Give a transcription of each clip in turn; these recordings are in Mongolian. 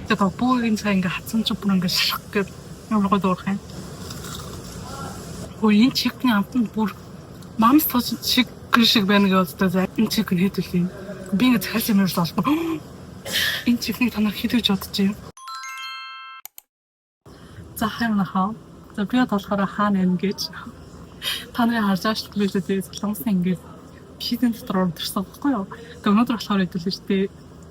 제가 보행사인가 하천쪽 보는 게 샥 이러고 돌아가요. 인 чигний амтнд бүр мамс точ чиг шиг байна гэж боддоо. Энэ чиг нь хэдүүлээ. Би ингэ цахилж юмэрс олбоо. Энэ чигний танаар хэдүүлж бодчих. За хайрнахаа. За би болохоор хаана юм гэж. Та нарын харж байгаа шүү дээ. Солонгосын ингэ PC-ийн дотор ордорсон байхгүй юу? Тэгээ өнөөдөр болохоор хэдүүлээ шүү дээ.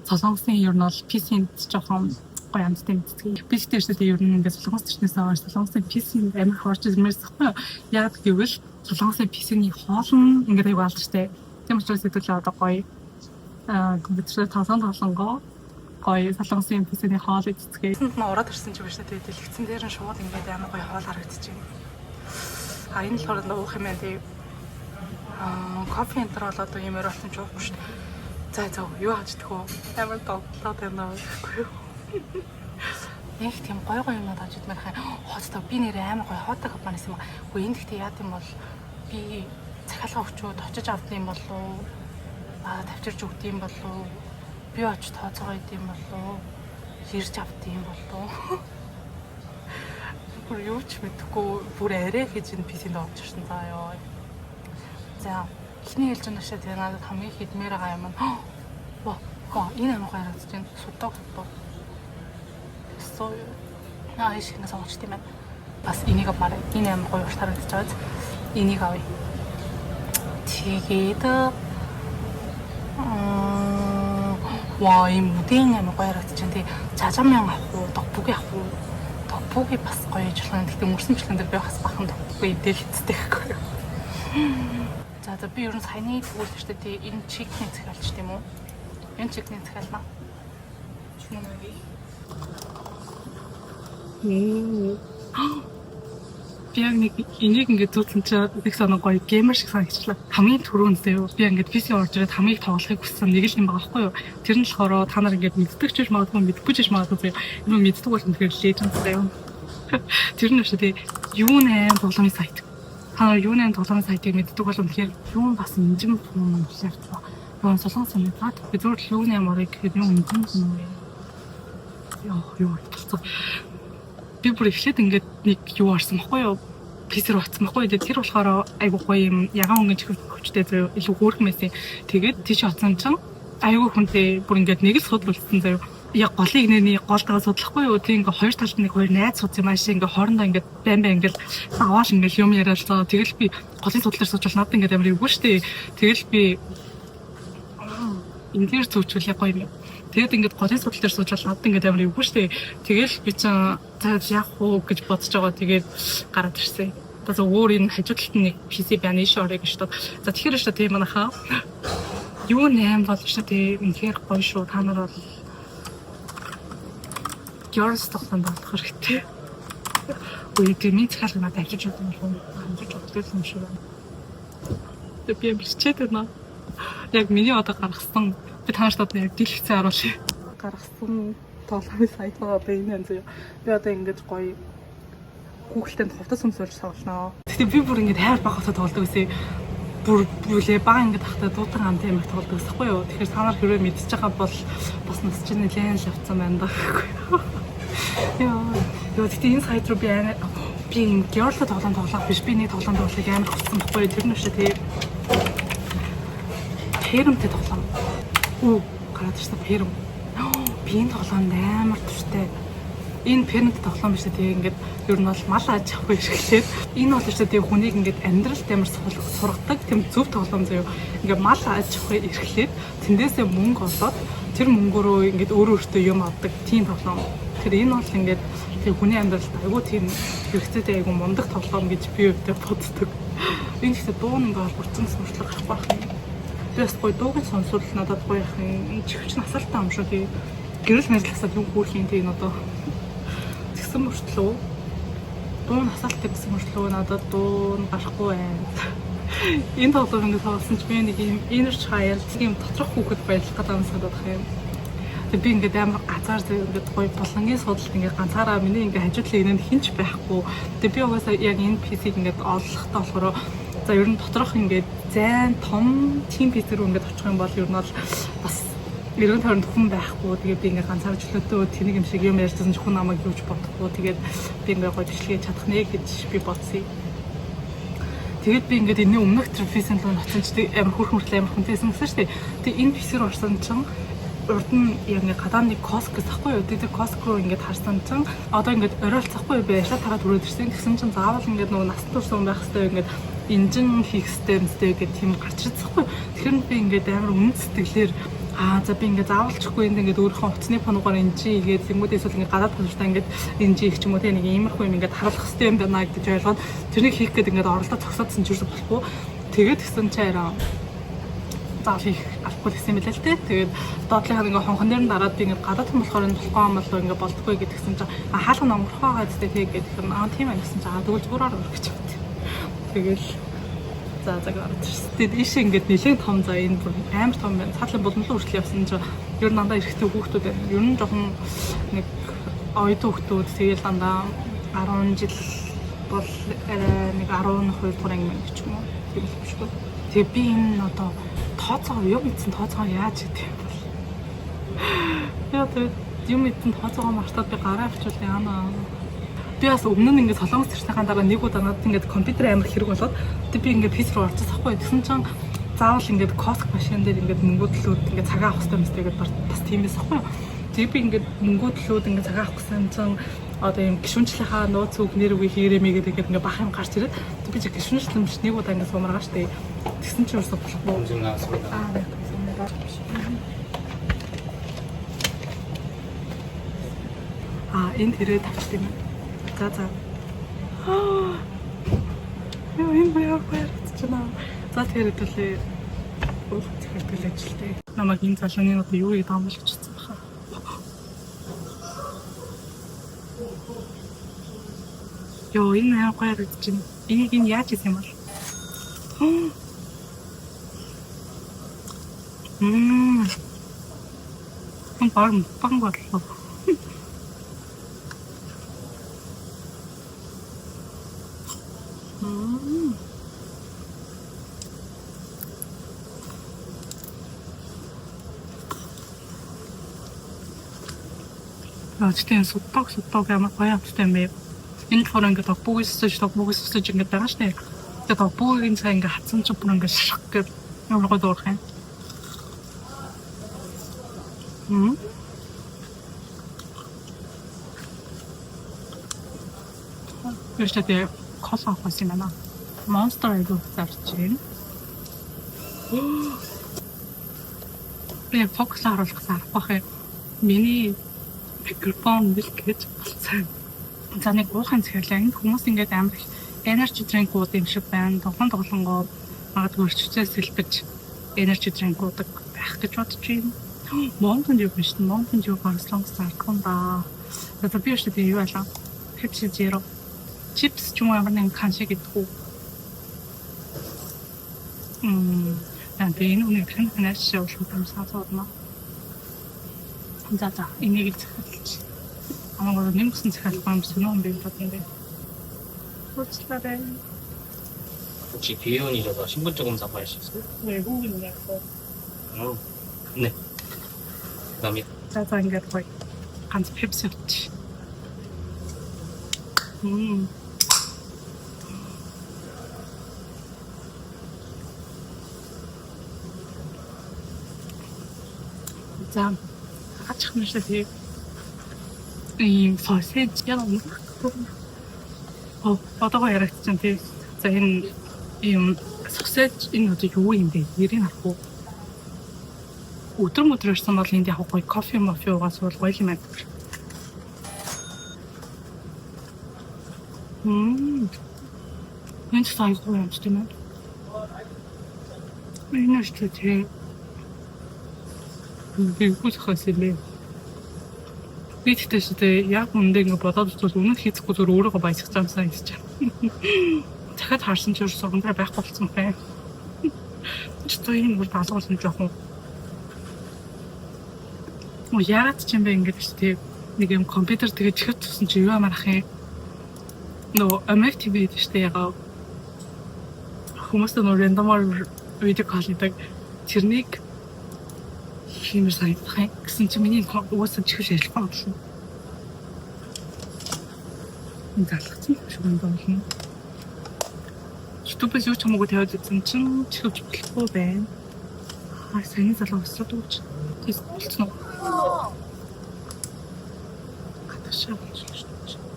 Солонгосын ер нь бол PC-ийн жоохон гоё амттай мэддэг. Би ч тийм ер нь ингээд солонгос төрснөөс аваад солонгосын PC-ийн амир хорч ирмээс байхгүй юу? Яг гэвэл солонгосын PC-ний хоол нь ингээд аяг алдартай. Тийм учраас хэдүүлээ одоо гоё компьютер тоглонгоо гоё солонгосын PC-ний хоол идцгээ. Энд нь ороод ирсэн ч биш үү? Тэгээд дэлгэцэн дээр нь шууд ингээд амар гоё хоол харагдчихэв. Энэ болохоор уух юм ээ. Кофе энтер бол одоо юмэр болсон ч уухгүй шүү дээ. За юу хаж идэх вэ? Амар тоглоод байна гэхгүй юу? Нэг тийм гоё юмнууд хаж идмээр хаа. Хоцтой би нэрээ амар гоё хотой компаниас юм. Гэхдээ энэ гэхдээ яа гэм бол би захиалга өгчөөд очиж авдсан юм болов уу? Тавьчирч өгд юм болов уу? Би очиж тооцоогоо идэм болов уу? Ирж авдсан юм болов уу? Бүр юу ч мэдэхгүй бүр арай хийж энэ PC-нд орчихсон заа ёо. За эхний хэлж байгаа шээ тэгээ надад хамгийн хидмээр байгаа юм нь энэ амар гоё харагдаж байна. Судаг. So яа шиг нас авч тийм байна. Бас энийг аваарай. Энэ амар гоё урт харагдаж байгаа. Энийг авъя. Тэгээд ийм үдэн амар гоё харагдаж байна. Тэгээ жажамян авах уу, тогбуги авах уу? Тогбуги бас гоё ээж болох. Гэхдээ мөрсөнчлэн дээр би бас бахан тогбуги идэл хэцтэй гэхгүй юу. За би ер нь саяны тэгвэл шүү дээ энэ чигний захиалч тийм үү? Энэ чигний захиална. Би яг нэг энийг ингээд зүтсэн чинь их сонир гоё геймер шиг санагчлаа. Хамгийн түрүүнд би ингээд PC орж ирээд хамгийн их тоглохыг хүссэн нэг л юм байгаа байхгүй юу? Тэр нь болохоор та нар ингээд мэддэг ч биш магадгүй мэдгүй ч биш магадгүй юм мэддэг бол тэгэхээр Legends заяа. Тэр нь шүү дээ U8 тоглоомын сайт. Та нар U8 тоглоомын сайтыг мэддэг бол үнэхээр юу бас инжим юм шаардсан. Юу солонгос юм байна. Би зөвхөн U8 орыг гэхэд юу инжим юм бэ? Юу болчихсон. Би бүр ихлээд ингээд нэг юу арсан баггүй юу? PC рүү атсан баггүй юу? Тэр болохоор айгуу гоё юм ягаан өнгө чихвч хүчтэй заяа илүү хөөрхмэсээ. Тэгээд тийш атсан чинь айгуу хүнтэй бүр ингээд нэг л судалсан заяа. Яг голыг нэрний голтойгоо судлахгүй юу? Тэг ингээ хоёр талд нэг хоёр найз сууц юм аашаа ингээ хоорондоо ингээ байн ингээ авааш ингээ юм яриалцаа. Тэгэл би голын судлаар суучвал надад ингээ амар эвгүй штэ. Тэгэл би ингээр зүүчвэл яг гоё юм. Тэгэд ингээ голын судлаар суучвал надад ингээ амар эвгүй штэ. Тэгэл би чинь цаад яах вэ гэж бодож байгаа. Тэгээд гараад ирсэн. Одоо өөр энэ хажуу талд нэг PC байна иш орё гэж бод. За тэгэхээр шүү дээ манайхаа. Юу нэм болж шүү дээ. Үнэхээр гоё шүү. Та нар бол Girls тоглоом болох хэрэгтэй. Үгүй тийм цахал надад авчиж өгсөн юм. Амжиж өгсөн юм шиг байна. Би бичээд байна. Яг миний одоо гаргасан би танарт одоо яг дэлгэцэн харуулъя. Гаргасан тоглоомын сайт байгаа одоо энэ юм зөө. Би одоо ингэж гоё Google-тэй ховтос өмсөлж тоглоно. Тэгтээ би бүр ингэж хайр багтаа тоглодог гэсэн. Бүр бүлээ бага ингэж тахта дуутан амт амиг тоглодог гэсэхгүй юу. Тэгэхээр та нар хэрвээ мэдчихэж байгаа бол бас нас чинь нэлээд л авцсан байна даа гэхгүй юу. Яа, тэгтээ энэ сайт руу би энэ Girl тоглоом биш би нэг тоглоом тоглохыг амар хүссэн байхгүй юу. Тэр нь шүү дээ. Хэрэмтэй тоглоом. Гараад ирсэн хэрэм. Би энэ тоглоомд амар туртай. Энэ парент тоглоом биш үү ингээд ер нь бол мал аж авахгүй шиглээд энэ бол ч тийм хүнийг ингээд амьдралд амар сургадаг тийм зөв тоглоом заяа ингээд мал аж авахгүй эрхлээд тэндээсээ мөнгө олоод тэр мөнгөөрөө ингээд өөртөө юм авдаг тийм тоглоом. Тэр энэ бол ингээд тийм хүний амьдралд айгүй тийм хэрэгцээтэй айгүй мундаг тоглоом гэж би өвдөө боддог. Энэ ихтэй дуу ингээд бүрцэн сурчлага гарах байх юм. Би бас гоё дуугийн сонсвол надад гоё их юм. Чихвч насалтай юм шүү тий. Гэрэл мэдлэгсээ юу хөөх юм тий одоо гэсэн мөртлөө дуу насалтай гэсэн мөртлөө надад дуу гарахгүй байна. Энэ тоглоом ингээд тоглосон ч би нэг юм energy хаяал тийм доторх хүүхэд байх гэдэг юм санагдах юм. Би ингээд амар газар ингээд гоё булангийн судалт ингээд ганцаараа миний ингээд хажуудлын инэнд хинч байхгүй. Тэгээ би угаасаа яг энэ PC-г ингээд олохтой болохоор за ер нь доторх ингээд зайн том тим PC рүү ингээд очих юм бол ер нь бол бас эргэн тойронд хүн байхгүй. Тэгээд би ингээд ганцаар чөлөөтөө тэнийг юм шиг юм ярьсан ч хүн намайг юуж бодохгүй. Тэгээд би ингээд гоё бичлэгээ чадах нэ гэж би бодсон. Тэгээд би ингээд энэ өмнөх трофисэн руу ноцсон чи амар хөрхмөртлээ амар хүнтэйсэн гэсэн шүү дээ. Тэгээд энэ писэр орсон чинь урд нь яг ингээд гадааны Costco гэсахгүй юу. Тэгээд Costco ингээд харсан чинь одоо ингээд оройлцохгүй байшаа тараад хүрээд ирсэн. Тэгсэн чинь заавал ингээд нөгөө насны турсан байх хэвээр ингээд инжин хийх системтэй гэдэг тийм гарч ирчихгүй. Тэгэхээр би ингээд амар үнэн сэтгэлээр за би ингээд заавалчихгүй энд ингээд өөрийнхөө утасны пануугаар инжин игээд зэмүүд эсвэл ингээд гадаад пануудаа ингээд инжин их ч юм уу тийм нэг иймэрхүү юм ингээд харуулах хэрэгтэй юм байна гэж ойлгоод тэрнийг хийх гээд ингээд оролдоод зогсоодсон ч юусо болохгүй. Тэгээд гисэн чи арай заавал хийх албагүй гэсэн юм билээ л дээ. Тэгээд доотлынхаа ингээд хонхон дээр нь дараад би ингээд гадаад болохоор энэ болохгүй юм болоо ингээд болдгоо гэдгсэн чинь хаалга номрохоо гэдэгтэй тэгээд тийм байна гэсэн чинь тэгвэл зүгээр орох гэж бодсон. Тэгэл за гарч. Тэгээд ийш ингээд нэлээд том за энэ бүр амар том байна. Цаатлын боломжтой хүртэл явсан чинь ер нь дандаа эрэгтэй хүүхдүүд байна. Ер нь жоохон нэг оюутан хүүхдүүд тэгэл дандаа 10 жил бол нэг 12 дугаар анги мэн ч юм уу. Тийм л биш үү. Тэгээд би энэ одоо тооцоо юу мэдсэн тооцоо яаж хийдэг юм бол. Яа тэгээд юм мэдсэн тооцоогоо мартаад би гараа авчвал яана. Би бас өмнө нь ингээд солонгос ирснийхаа дараа нэг удаа надад ингээд компьютер амар хэрэг болоод би ингээд пис руу орчих байхгүй. Тэгсэн чинь заавал ингээд Costco машин дээр ингээд мөнгөдлүүд ингээд цагаа авах хэрэгтэй мэт тэгээд бас тийм байсан байхгүй. Тэгээд би ингээд мөнгөдлүүд ингээд цагаа авах гэсэн чинь одоо юм гişүнчлийнхаа нууц үг нэр үгүй хийрэмээ гэдэг ингээд бах юм гарч ирээд би чи гişүнчлэн биш нэг удаа ингээд сумаргаа штэ. Тэгсэн чинь ерөөсөө болохгүй. Энэ тэрээ тавьчих юм. За. Энэ баяр чана. За тэр төлөө зөвхөн ажилтай. Намайг энэ залууны одоо юу гэдэг юм бол чицсэн баха. Йоо энэ яа баяр чинь. Энийг яаж хийх юм бол? Пан боллоо. Тэгтээ судтаг ямар гоё амттай юм бэ. Энэ болохоор ингээд бүгсэж ингээд байгаа штэ. Тэгээд бүгэн цаа ингээд хатсан ч бүр ингээд шах гэж ямар гоё дуурах юм. Яштай кола авах юм байна. Monster айгу зарч байна. Би фокус харуулах зарах юм. Миний микрофон дэлгэж болсон. За нэг уухын захирлаа. Энэ хүмүүс ингээд амар energy drink-ууд юм шиг байна. Тоглонгоо магадгүй өрччээс сэлбэж energy drink-ууд байх гэж бодож байна. Mountain Dew биш. Mountain Dew гарслан зархан да. За би өшөө юу байлаа. Pepsi Zero. Chips ч юм уу ямар нэгэн каншиг гэдэггүй. Тэгээ энэ үнийг хэнээс шоулах юм саацуудна. За энийг захиалж. Амаа нэмсэн захиалах юм сонирхол бий бодсон. Хөөцлээрээ. 혹시 비회원이셔서 신분증 검사 받으셨어요? 외국인이라서. 네. 그다음에 짜장면 거의 간지 펩시였지. 진짜 아침에 이 소세지 너무 어떠고 이랬지. За энэ юм сосэж энэ одоо юу юм бэ? Нэрийг харахгүй. Өдөр ирсэн бол энд яг гоё кофе уугаас бол гоё юм байна. Энэ сайн гоё юм шүү дээ. Энэ шүү дээ. Би хүсэхсэн. Би тэгтээ яг үндэ ингэ бодоод үзвэл үнэн хийхгүй зөв өөрийгөө баясгах юмсан гэж байна. Дахиад харсан ч ерөөсөө гомдоо байхгүй болсон байна. Чөтөө энэ бүр даалгуулсан жоохон. Яагаад ч юм бэ ингэж тийм нэг юм компьютер тэгээд чихэт тусан чи юу амарах юм. Нөө Америк ТV гэдэг чинь яг хүмүүс нөө рандомаар видео кол хийдэг. Тэрнийг Химэр санагдах юм. Гэсэн чи миний уусаа чихэж ажиллах юм. Энэ залхацсан шүү дээ болно. YouTube-с юу ч хамаагүй тавиад үзсэн чинь чихэж болохгүй байна. Сайн залуу өсрөд өгч. Тэс болцсон уу? Гадаашаа болж.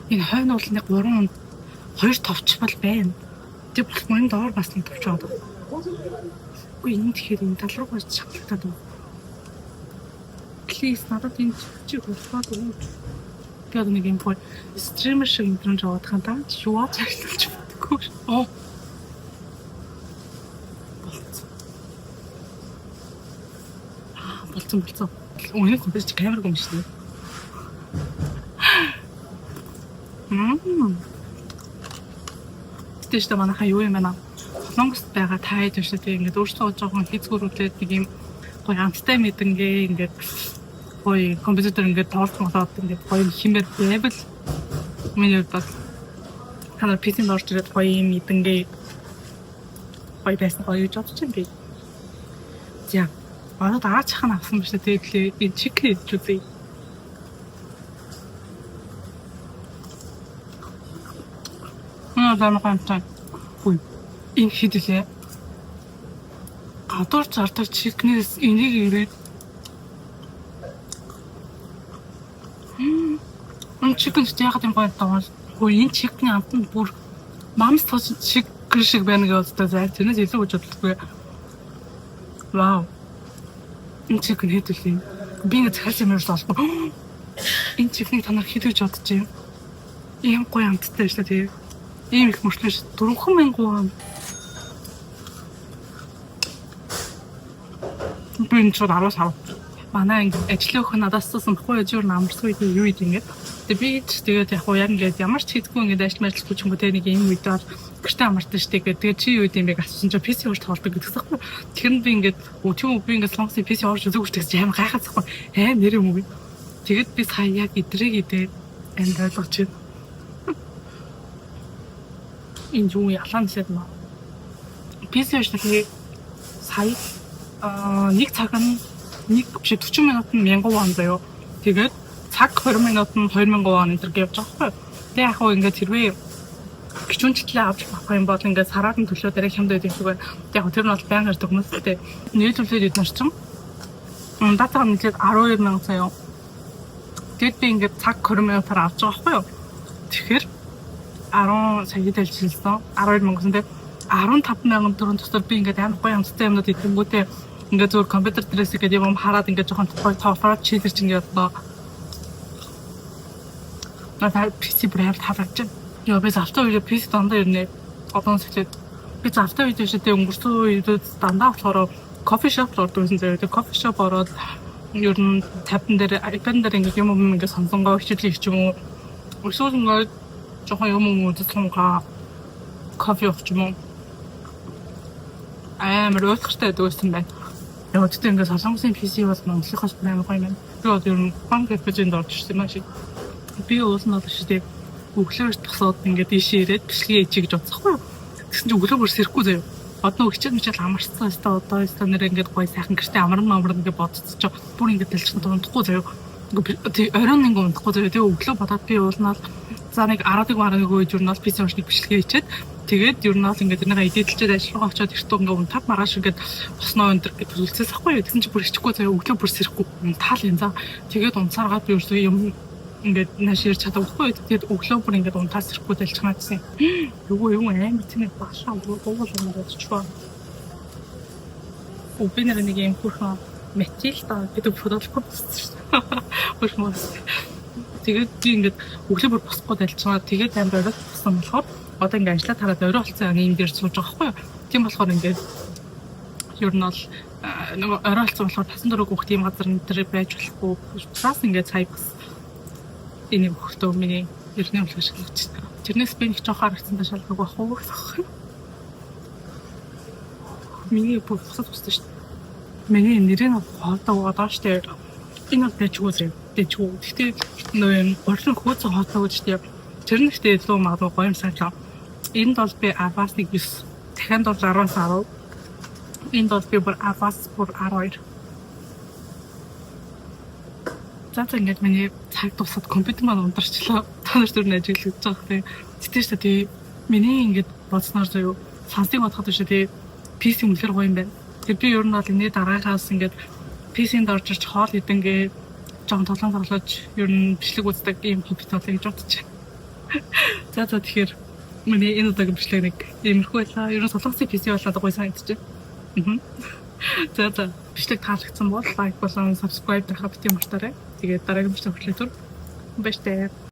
Энэ хойно бол нэг 3 2 товч бол байна. Тэг болох юм доор бас нэг товч байгаа. Үгүй энэ тэгэхээр энэ тал руу гарч шатлагдаад байна. Please надад энэ чи болоход өгөөч. Тэгээд нэг юм бол стример шиг юм жоод хантаа юу ажиллаж чаддаггүй. Оо. Болцсон. Үнэн компьютер камер юм шүү дээ. Тэштэй манайхаа юу юм бэ наа? Солонгост байгаа таад шүү дээ. Ингээд өөртөө жоохон хийцгүүрүүлээд нэг юм гоё амттай мэдэнгээ ингээд гоё компьютер ингээд тоолцоод ингээд гоё химээр байвал миний хувьд бас ханаа PC-нд орж ирээд гоё юм мэдэнгээ гоё байсан гоё гэж бодож байна. За. Манай даачхан авсан биш үү? Тэгээд энэ чик хийж үзье. Замхан. Үгүй. Энэ хэдэлээ. Гадуур зардаг чикнээс энийг ирээд. Энэ чикэн яагаад юм гоё таа. Үгүй энэ чикний амтнд бүр мамс тооч чик шиг байна гэж боддог. За тэрнээс илүү гэж бодлоо. Вау. Энэ чикэн хэдэлээ. Би ингэ захирч юм ерөөс олгүй. Энэ чикний танаар хэдэж бодож юм. Ийм гоё амттай шүү дээ. Ийм их мөрчлөж 4,000 вон. Би энэ ч 15. Манай ингэ ажлын өхөн надаас суусан баггүй юу намарсгүй юу ийд ингэ. Тэгээ би ч тэгээд яг уу яг ингэ ямар ч хийдгүй ингэ ажиллаж ч юм уу те нэг юм үйдээр гэртээ амартай штэ гэдэг. Тэгээ чи юу юм бэ гэсэн чинь PC урт тоолдог гэдэгсэхгүй. Тэгэхээр би ингэ өчигөө би ингэ солонгосын PC орж үзээгүй ч гэсэн амар гайхацхгүй. Нэр юм уу. Тэгээд би сая яг идрэг идээд энд ойлгож байна. Энэ юу ялан сэт маа. PC штэ сая нэг цаг нь 40 минут нь 1000 вон заяо. Тэгээд цаг 20 минут нь 2000 вон энэ төр явж байгаа байхгүй. Тэгээ яг хөө ингээд хэрвээ гिचүнчлээ авч авах юм бол ингээд сараад нь төлөө дараа хямд байдаг зүгээр. Яг тэр нь бол байнга ирдэг хүмүүстэй нийлүүлээд идэх чинь. Датаа нэглээд 12000 заяо. Тэгэд би ингээд цаг 20 минутаар авч байгаа байхгүй юу. Тэгэхээр 10 сая дэлжилсэн 12000 тэгээд 15000 төгрөг тусаар би ингээд амар гоё амттай юмнууд идэнгүүтээ ингээд зүгээр компьютер дээрээс ингээд юм хараад ингээд жоохон гоё тоолоод чийлэрч ингээд одоо надад PC брав тавьчих. Яа би завтаа үе PC дандаа ирнэ. Одоо сэтлээд би завтаа үе дэвшээ өнгөрсөн үед дандаа болохоор кофе шоп ордог гэсэн зэрэг кофе шоп ороод ер нь тавтан дээр iPad дээр ингээд юм ингээд сонсонгоо хичээлээ ч юм уу. Өсвөл ингээд жоохон юм үзэсгэлэнгаа кофе авч юм уу. Амар уйлахтай дүүсэн байна. Яг өчтөр ингээд солонгосын PC бас монголынхоос амар гоё юм. Би одоо ер нь банк эпизод орж ирсэн юм шиг. Би уулна бол шүү дээ. Өглөөж тосоод ингээд ийшээ ирээд бичлэгээ ичээ гэж бодсохгүй юу. Тэгсэн чинь өглөө бүр сэрэхгүй заяа. Одоо хичээл амарцсан өстой одоо өстой нэр ингээд гоё сайхан гэртээ амарна ингээд бодцоо. Бүр ингээд дэлчихэн дундахгүй заяа. Ингээд оройн нэг унтахгүй заяа. Тэгээ өглөө бодоод би уулнаад за нэг 10-11 үе журнал PC уншныг бичлэгээ ичээд тэгээд журнал ингээд тэрнийг эдэлчээд ажиллагаа очоод эртөө ингээд унтаад маргааш ингээд босноо өндөр гэж үзэлцээс ахгүй юу. Тэгсэн чинь бүр ичихгүй заяа. Өглөө бүр сэрэхгүй таал юм за. Тэгээд унцааргаад би ерөөсөө юм ингээд нааширч чадахгүй. Тэгээд өглөө бүр ингээд унтаас ирэхгүй дэлчихнаадсэн. Юу амар тийм башаа уугуул ингээд чваа. Өбинэр нэг юм хурхан метил та гэдэг фотоглох болсон шүү дээ. Хурмаас. Тэгээд би ингээд өглөө бүр босхгүй дэлчихнаа. Тэгээд амар оройд болсон болохоор одоо ингээд ажиллаад хараад орой болсон юм дээр сууж байгаа байхгүй юу. Тийм болохоор ингээд ер нь бол нэг орой болсон болохоор тасан дөрөв хүүхд тийм газар энэ байж болохгүй. Бас ингээд цай бас энэ хөлтөө миний ерний үлгэр шиг л байна. Тэрнээс би нэг жоох харагдсан ташаалдаг байх уу гэх юм. Миний бүр босод босдог шүү дээ. Миний нэрийн хоолтой байгаа шүү дээ. Энэ дэжгүй зэ. Дэжгүй. Гэхдээ нөө юм орлон хөөцөн хоолтой гэж дээ. Тэр нь ихтэй илүү магадгүй гоё юм санаа. Энд бол би аваас 1 9. Дахиад бол 10-10. Энд бол би бүр аваас бүр 12. За ингээд миний цаг дуусаад компьютер маань ундарчлаа. Та нар түр нь ажиглаж байгаа хэрэг. Тэгтээ шүү дээ. Миний ингээд бодсноор заяа сансыг бодоход шүү дээ. PC үнэхээр гоё юм байна. Тэг би ер нь бол энэ дараагаас ингээд PC-нд орж ич хоол идэнгээ жоон тоглоом тоглож ер нь бичлэг үздэг ийм компьютер гэж бодчих. За тэгэхээр миний энэ удаагийн бичлэг нэг иймэрхүү байлаа. Ер нь солонгосын PC болоод гоё санагдчих. За бичлэг таалагдсан бол лайк болон subscribe дахиад бити мартаарай. Тэгээд дараагийн бичлэг хүртэл баяр таа.